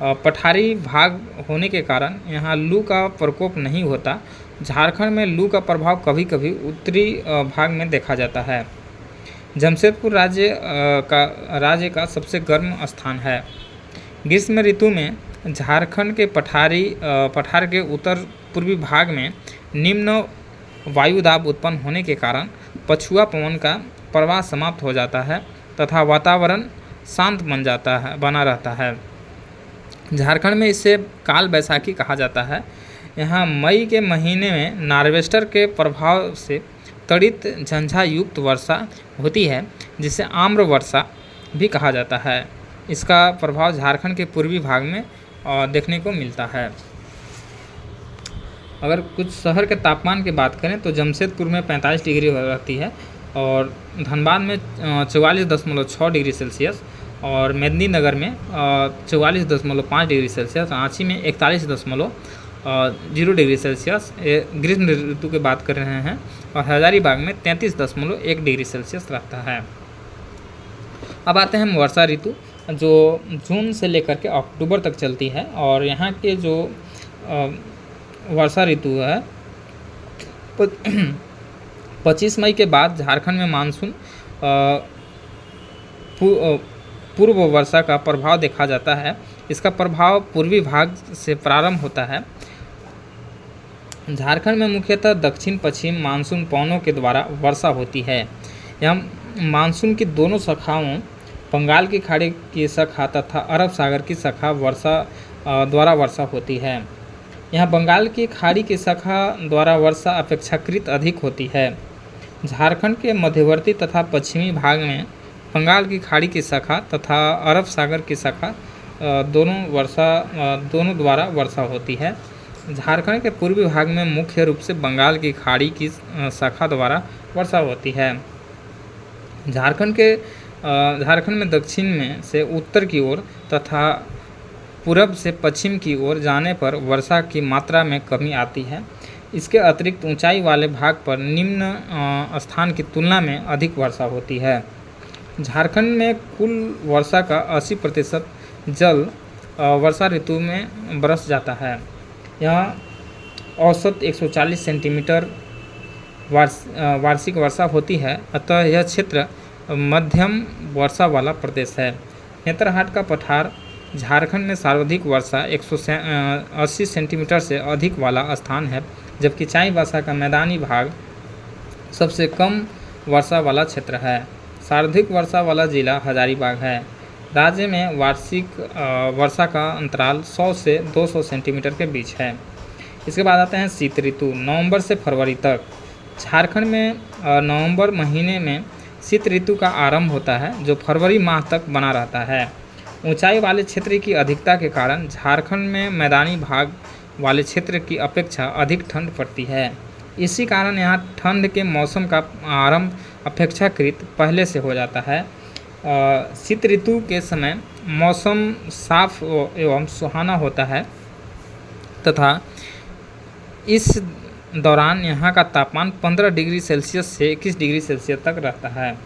पठारी भाग होने के कारण यहाँ लू का प्रकोप नहीं होता। झारखंड में लू का प्रभाव कभी कभी उत्तरी भाग में देखा जाता है। जमशेदपुर राज्य का सबसे गर्म स्थान है। ग्रीष्म ऋतु में झारखंड के पठार के उत्तर पूर्वी भाग में निम्न वायुदाब उत्पन्न होने के कारण पछुआ पवन का प्रवाह समाप्त हो जाता है तथा वातावरण शांत बना रहता है। झारखंड में इसे काल बैसाखी कहा जाता है। यहाँ मई के महीने में नार्वेस्टर के प्रभाव से त्वरित झंझा युक्त वर्षा होती है, जिसे आम्र वर्षा भी कहा जाता है। इसका प्रभाव झारखंड के पूर्वी भाग में देखने को मिलता है। अगर कुछ शहर के तापमान की बात करें तो जमशेदपुर में 45 डिग्री रहती है, और धनबाद में 44.6 डिग्री सेल्सियस, और मेदिनीनगर में 44.5 डिग्री सेल्सियस, रांची में 41.0 डिग्री सेल्सियस ग्रीष्म ऋतु की बात कर रहे हैं, और हजारीबाग में 33.1 डिग्री सेल्सियस रहता है। अब आते हैं वर्षा ऋतु, जो जून से लेकर के अक्टूबर तक चलती है, और यहाँ के जो वर्षा ऋतु है 25 मई के बाद झारखंड में मानसून पूर्व वर्षा का प्रभाव देखा जाता है। इसका प्रभाव पूर्वी भाग से प्रारंभ होता है। झारखंड में मुख्यतः दक्षिण पश्चिम मानसून पवनों के द्वारा वर्षा होती है। यह मानसून की दोनों शाखाओं, बंगाल की खाड़ी की शाखा तथा अरब सागर की शाखा द्वारा वर्षा होती है। यहाँ बंगाल की खाड़ी की शाखा द्वारा वर्षा अपेक्षाकृत अधिक होती है। झारखंड के मध्यवर्ती तथा पश्चिमी भाग में बंगाल की खाड़ी की शाखा तथा अरब सागर की शाखा दोनों द्वारा वर्षा होती है। झारखंड के पूर्वी भाग में मुख्य रूप से बंगाल की खाड़ी की शाखा द्वारा वर्षा होती है। झारखंड में दक्षिण में से उत्तर की ओर तथा पूरब से पश्चिम की ओर जाने पर वर्षा की मात्रा में कमी आती है। इसके अतिरिक्त ऊंचाई वाले भाग पर निम्न स्थान की तुलना में अधिक वर्षा होती है। झारखंड में कुल वर्षा का 80% जल वर्षा ऋतु में बरस जाता है। यहाँ औसत 140 सेंटीमीटर वार्षिक वर्षा होती है, अतः यह क्षेत्र मध्यम वर्षा वाला प्रदेश है। नेतरहाट का पठार झारखंड में सर्वाधिक वर्षा 180 सेंटीमीटर से अधिक वाला स्थान है, जबकि चाईबासा का मैदानी भाग सबसे कम वर्षा वाला क्षेत्र है। सर्वाधिक वर्षा वाला जिला हजारीबाग है। राज्य में वार्षिक वर्षा का अंतराल 100 से 200 सेंटीमीटर के बीच है। इसके बाद आते हैं शीत ऋतु, नवंबर से फरवरी तक। झारखंड में नवंबर महीने में शीत ऋतु का आरंभ होता है, जो फरवरी माह तक बना रहता है। ऊंचाई वाले क्षेत्र की अधिकता के कारण झारखंड में मैदानी भाग वाले क्षेत्र की अपेक्षा अधिक ठंड पड़ती है। इसी कारण यहाँ ठंड के मौसम का आरंभ अपेक्षाकृत पहले से हो जाता है। शीत ऋतु के समय मौसम साफ एवं सुहाना होता है। तथा इस दौरान यहाँ का तापमान 15 डिग्री सेल्सियस से 21 डिग्री सेल्सियस तक रहता है।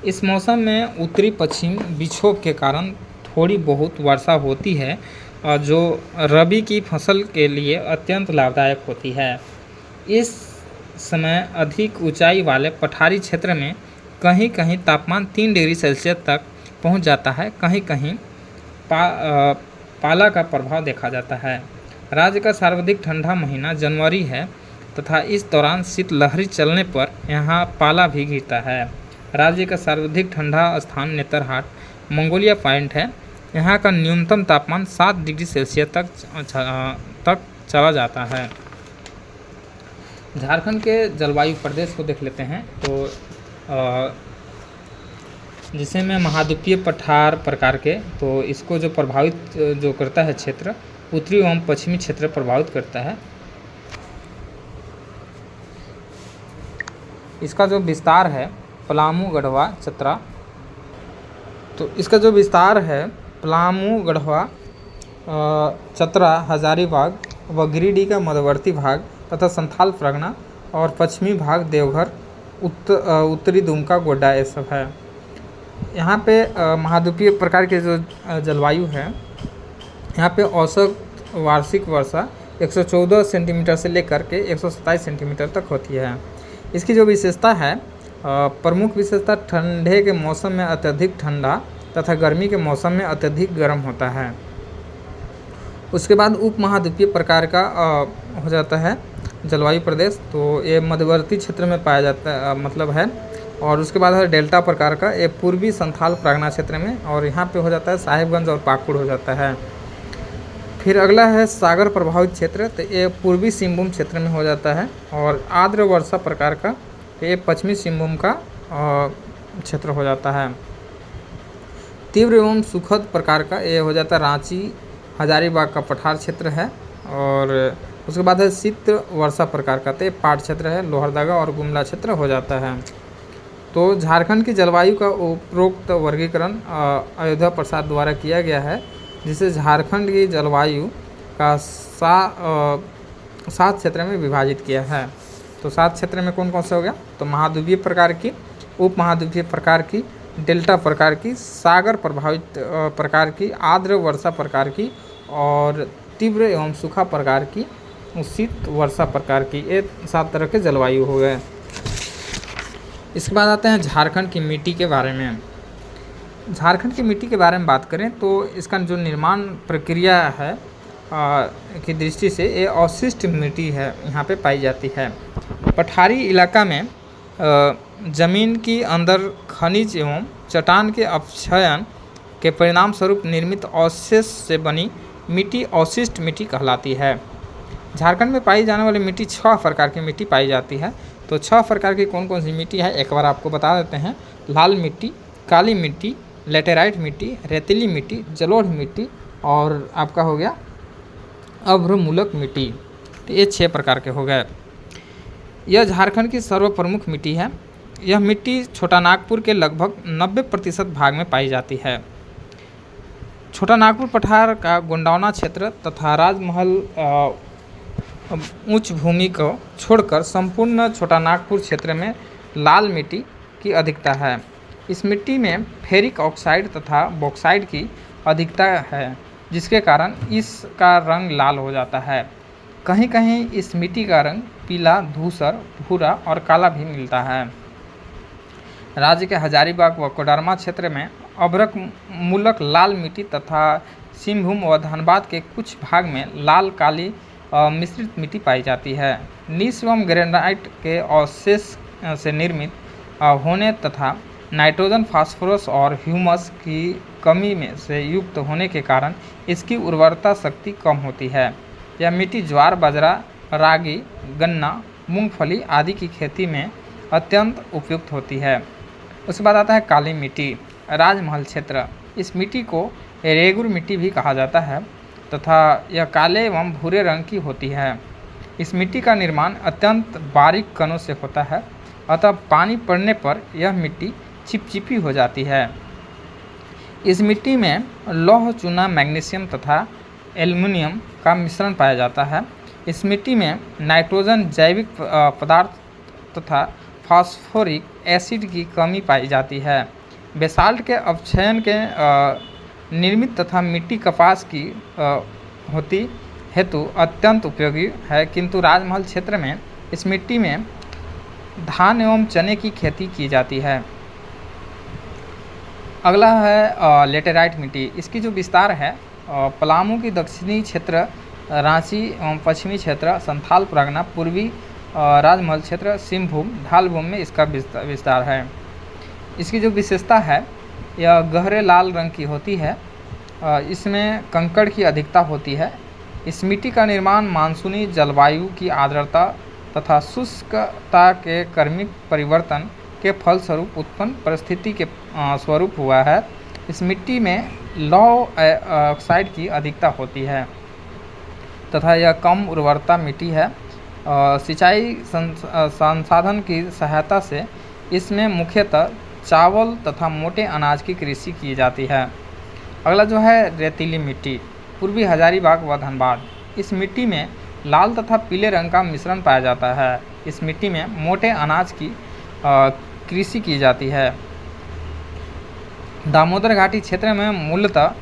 इस मौसम में उत्तरी पश्चिम विक्षोभ के कारण थोड़ी बहुत वर्षा होती है और जो रबी की फसल के लिए अत्यंत लाभदायक होती है। इस समय अधिक ऊंचाई वाले पठारी क्षेत्र में कहीं कहीं तापमान 3 डिग्री सेल्सियस तक पहुंच जाता है। कहीं कहीं पाला का प्रभाव देखा जाता है। राज्य का सर्वाधिक ठंडा महीना जनवरी है तथा इस दौरान शीतलहरी चलने पर यहाँ पाला भी गिरता है। राज्य का सर्वाधिक ठंडा स्थान नेतरहाट मंगोलिया पॉइंट है। यहाँ का न्यूनतम तापमान 7 डिग्री सेल्सियस तक चला जाता है। झारखंड के जलवायु प्रदेश को देख लेते हैं तो जिसे में महाद्वीपीय पठार प्रकार के, तो इसको जो प्रभावित जो करता है क्षेत्र उत्तरी एवं पश्चिमी क्षेत्र प्रभावित करता है। इसका जो विस्तार है पलामू, गढ़वा, चतरा, तो इसका जो विस्तार है पलामू, गढ़वा, चतरा, हजारीबाग व गिरिडीह का मध्यवर्ती भाग तथा संथाल परगना और पश्चिमी भाग देवघर, उत्तरी दुमका, गोड्डा, ये सब है। यहाँ पे महाद्वीपीय प्रकार के जो जलवायु है, यहाँ पे औसत वार्षिक वर्षा 114 सेंटीमीटर से लेकर के 127 सेंटीमीटर तक होती है। इसकी जो विशेषता है, प्रमुख विशेषता ठंडे के मौसम में अत्यधिक ठंडा तथा गर्मी के मौसम में अत्यधिक गर्म होता है। उसके बाद उप महाद्वीपीय प्रकार का हो जाता है जलवायु प्रदेश, तो ये मध्यवर्ती क्षेत्र में पाया जाता मतलब है। और उसके बाद है डेल्टा प्रकार का, ये पूर्वी संथाल परगना क्षेत्र में, और यहाँ पे हो जाता है साहिबगंज और पाकुड़ हो जाता है। फिर अगला है सागर प्रभावित क्षेत्र, तो ये पूर्वी सिंहभूम क्षेत्र में हो जाता है। और आर्द्र वर्षा प्रकार का ये पश्चिमी सिंहभूम का क्षेत्र हो जाता है। तीव्र एवं सुखद प्रकार का ये हो जाता है रांची, हजारीबाग का पठार क्षेत्र है। और उसके बाद है शीत वर्षा प्रकार का, तो ये पाट क्षेत्र है, लोहरदगा और गुमला क्षेत्र हो जाता है। तो झारखंड की जलवायु का उपरोक्त वर्गीकरण अयोध्या प्रसाद द्वारा किया गया है, जिसे झारखंड की जलवायु का 7 क्षेत्र में विभाजित किया है। तो 7 क्षेत्र में कौन कौन से हो गया, तो महाद्वीपीय प्रकार की, उप महाद्वीपीय प्रकार की, डेल्टा प्रकार की, सागर प्रभावित प्रकार की, आर्द्र वर्षा प्रकार की और तीव्र एवं सूखा प्रकार की, शीत वर्षा प्रकार की, ये 7 तरह के जलवायु हो गए। इसके बाद आते हैं झारखंड की मिट्टी के बारे में। झारखंड की मिट्टी के बारे में बात करें तो इसका जो निर्माण प्रक्रिया है की दृष्टि से ये अवशिष्ट मिट्टी है, यहाँ पे पाई जाती है। पठारी इलाका में जमीन की अंदर खनिज एवं चट्टान के अपक्षयन के परिणाम स्वरूप निर्मित अवशेष से बनी मिट्टी अवशिष्ट मिट्टी कहलाती है। झारखंड में पाई जाने वाली मिट्टी 6 प्रकार की मिट्टी पाई जाती है। तो 6 प्रकार की कौन कौन सी मिट्टी है एक बार आपको बता देते हैं। लाल मिट्टी, काली मिट्टी, लेटेराइट मिट्टी, रेतीली मिट्टी, जलोढ़ मिट्टी और आपका हो गया अभ्रमूलक मिट्टी। तो ये 6 प्रकार के हो गए। यह झारखंड की सर्वप्रमुख मिट्टी है। यह मिट्टी छोटा नागपुर के लगभग 90% भाग में पाई जाती है। छोटा नागपुर पठार का गोंडौना क्षेत्र तथा राजमहल उच्च भूमि को छोड़कर संपूर्ण छोटा नागपुर क्षेत्र में लाल मिट्टी की अधिकता है। इस मिट्टी में फेरिक ऑक्साइड तथा बॉक्साइड की अधिकता है, जिसके कारण इसका रंग लाल हो जाता है। कहीं कहीं इस मिट्टी का रंग पीला, धूसर, भूरा और काला भी मिलता है। राज्य के हजारीबाग व कोडरमा क्षेत्र में अभ्रक मूलक लाल मिट्टी तथा सिंहभूम व धनबाद के कुछ भाग में लाल काली मिश्रित मिट्टी पाई जाती है। नीस एवं ग्रेनाइट के अवशेष से निर्मित होने तथा नाइट्रोजन, फास्फोरस और ह्यूमस की कमी में से युक्त होने के कारण इसकी उर्वरता शक्ति कम होती है। यह मिट्टी ज्वार, बाजरा, रागी, गन्ना, मूंगफली आदि की खेती में अत्यंत उपयुक्त होती है। उसके बाद आता है काली मिट्टी, राजमहल क्षेत्र। इस मिट्टी को रेगुर मिट्टी भी कहा जाता है तथा यह काले एवं भूरे रंग की होती है। इस मिट्टी का निर्माण अत्यंत बारीक कणों से होता है, अतः पानी पड़ने पर यह मिट्टी चिपचिपी हो जाती है। इस मिट्टी में लौह, चूना, मैग्नीशियम तथा एल्युमिनियम का मिश्रण पाया जाता है। इस मिट्टी में नाइट्रोजन, जैविक पदार्थ तथा फास्फोरिक एसिड की कमी पाई जाती है। बेसाल्ट के अपक्षयन के निर्मित तथा मिट्टी कपास की होती हेतु अत्यंत उपयोगी है, किंतु राजमहल क्षेत्र में इस मिट्टी में धान एवं चने की खेती की जाती है। अगला है लेटेराइट मिट्टी। इसकी जो विस्तार है पलामू की दक्षिणी क्षेत्र, रांची एवं पश्चिमी क्षेत्र, संथाल परगना, पूर्वी राजमहल क्षेत्र, सिंहभूम, ढालभूम में इसका विस्तार है। इसकी जो विशेषता है यह गहरे लाल रंग की होती है। इसमें कंकड़ की अधिकता होती है। इस मिट्टी का निर्माण मानसूनी जलवायु की आर्द्रता तथा शुष्कता के क्रमिक परिवर्तन के फलस्वरूप उत्पन्न परिस्थिति के स्वरूप हुआ है। इस मिट्टी में लौह ऑक्साइड की अधिकता होती है तथा यह कम उर्वरता मिट्टी है। सिंचाई संसाधन की सहायता से इसमें मुख्यतः चावल तथा मोटे अनाज की कृषि की जाती है। अगला जो है रेतीली मिट्टी, पूर्वी हजारीबाग व धनबाद। इस मिट्टी में लाल तथा पीले रंग का मिश्रण पाया जाता है। इस मिट्टी में मोटे अनाज की कृषि की जाती है। दामोदर घाटी क्षेत्र में मूलतः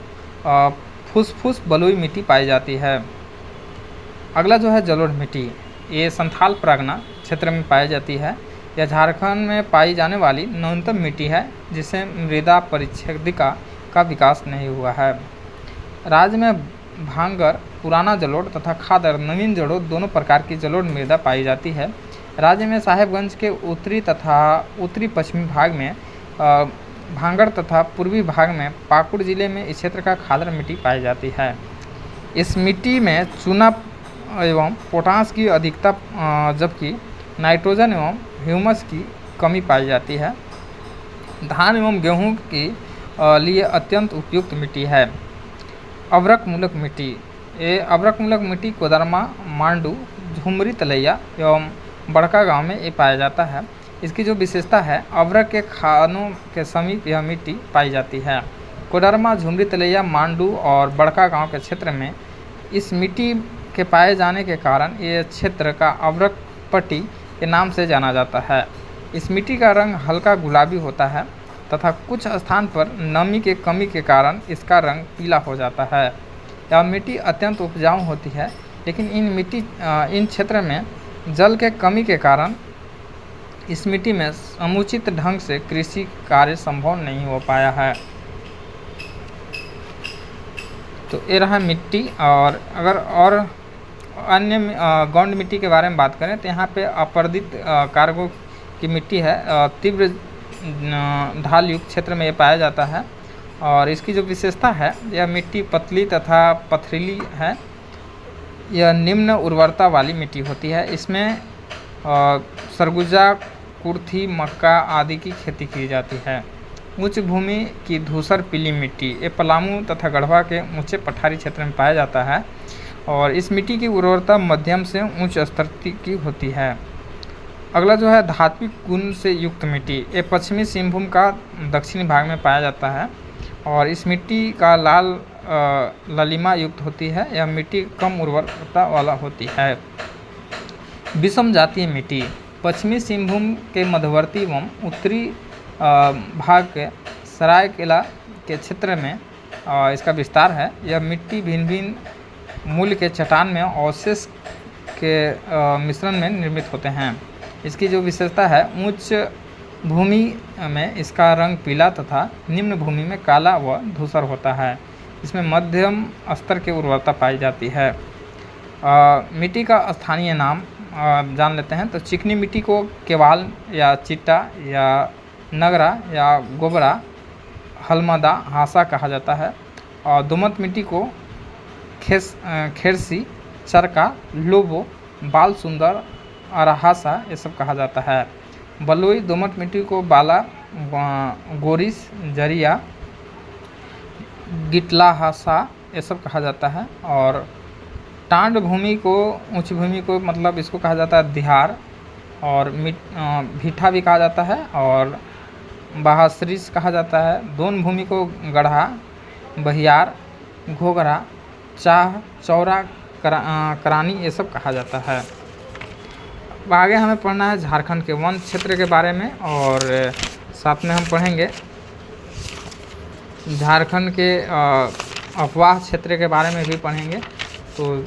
फुसफुस बलुई मिट्टी पाई जाती है। अगला जो है जलोढ़ मिट्टी, ये संथाल परगना क्षेत्र में पाई जाती है। यह झारखंड में पाई जाने वाली न्यूनतम मिट्टी है जिसे मृदा परिच्छेदिका का विकास नहीं हुआ है। राज्य में भांगर, पुराना जलोढ़ तथा खादर, नवीन जलोढ़ दोनों प्रकार की जलोढ़ मृदा पाई जाती है। राज्य में साहेबगंज के उत्तरी तथा उत्तरी पश्चिमी भाग में भांगड़ तथा पूर्वी भाग में पाकुड़ जिले में इस क्षेत्र का खादर मिट्टी पाई जाती है। इस मिट्टी में चूना एवं पोटास की अधिकता जबकि नाइट्रोजन एवं ह्यूमस की कमी पाई जाती है। धान एवं गेहूं के लिए अत्यंत उपयुक्त मिट्टी है। अवरक मूलक मिट्टी, ये अवरक मूलक मिट्टी कोदरमा, मांडू, झुमरी तलैया एवं बड़का गांव में ये पाया जाता है। इसकी जो विशेषता है अवरक के खानों के समीप यह मिट्टी पाई जाती है। कोडरमा, झुमरी तलैया, मांडू और बड़का गांव के क्षेत्र में इस मिट्टी के पाए जाने के कारण ये क्षेत्र का अवरक पट्टी के नाम से जाना जाता है। इस मिट्टी का रंग हल्का गुलाबी होता है तथा कुछ स्थान पर नमी के कमी के कारण इसका रंग पीला हो जाता है। यह मिट्टी अत्यंत उपजाऊ होती है, लेकिन इन क्षेत्र में जल के कमी के कारण इस मिट्टी में समुचित ढंग से कृषि कार्य संभव नहीं हो पाया है। तो ये रहा मिट्टी। और अगर और अन्य गौंड मिट्टी के बारे में बात करें तो यहाँ पे अपर्दित कार्गो की मिट्टी है। तीव्र ढाल युक्त क्षेत्र में ये पाया जाता है और इसकी जो विशेषता है यह मिट्टी पतली तथा पथरीली है। यह निम्न उर्वरता वाली मिट्टी होती है। इसमें सरगुजा, कुर्थी, मक्का आदि की खेती की जाती है। उच्च भूमि की धूसर पीली मिट्टी, ये पलामू तथा गढ़वा के ऊंचे पठारी क्षेत्र में पाया जाता है और इस मिट्टी की उर्वरता मध्यम से उच्च स्तर की होती है। अगला जो है धात्विक गुण से युक्त मिट्टी, ये पश्चिमी सिंहभूम का दक्षिणी भाग में पाया जाता है और इस मिट्टी का लाल ललिमा युक्त होती है। यह मिट्टी कम उर्वरता वाला होती है। विषम जातीय मिट्टी, पश्चिमी सिंहभूम के मध्यवर्ती एवं उत्तरी भाग के सरायकेला के क्षेत्र में इसका विस्तार है। यह मिट्टी भिन्न भिन्न मूल के चट्टान में अवशेष के मिश्रण में निर्मित होते हैं। इसकी जो विशेषता है उच्च भूमि में इसका रंग पीला तथा निम्न भूमि में काला व धूसर होता है। इसमें मध्यम स्तर की उर्वरता पाई जाती है। मिट्टी का स्थानीय नाम जान लेते हैं। तो चिकनी मिट्टी को केवाल या चिट्टा या नगरा या गोबरा, हलमदा, हासा कहा जाता है और दोमट मिट्टी को खेरसी, चरका, लोबो, बाल सुंदर, अरहासा ये सब कहा जाता है। बलुई दोमट मिट्टी को बाला, गोरिस, जरिया, गिटलाहासा ये सब कहा जाता है और टांड भूमि को, ऊंची भूमि को मतलब इसको कहा जाता है दिहार और भीठा भी कहा जाता है और बहासरिस कहा जाता है। दोन भूमि को गढ़ा, बहियार, घोघरा, चाह, चौरा करानी ये सब कहा जाता है। अब आगे हमें पढ़ना है झारखंड के वन क्षेत्र के बारे में, और साथ में हम पढ़ेंगे झारखंड के अफवाह क्षेत्र के बारे में भी पढ़ेंगे। तो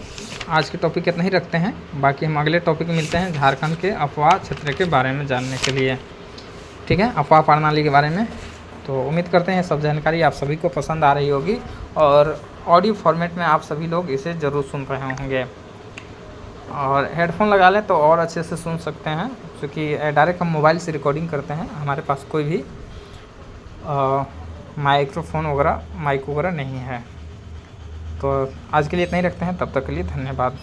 आज के टॉपिक इतना ही रखते हैं, बाकी हम अगले टॉपिक में मिलते हैं झारखंड के अफवाह क्षेत्र के बारे में जानने के लिए। ठीक है, अफवाह प्रणाली के बारे में। तो उम्मीद करते हैं सब जानकारी आप सभी को पसंद आ रही होगी, और ऑडियो फॉर्मेट में आप सभी लोग इसे ज़रूर सुन रहे होंगे। और हेडफोन लगा लें तो और अच्छे से सुन सकते हैं, क्योंकि डायरेक्ट हम मोबाइल से रिकॉर्डिंग करते हैं, हमारे पास कोई भी माइक्रोफोन वगैरह माइक वगैरह नहीं है। तो आज के लिए इतना ही रखते हैं, तब तक के लिए धन्यवाद।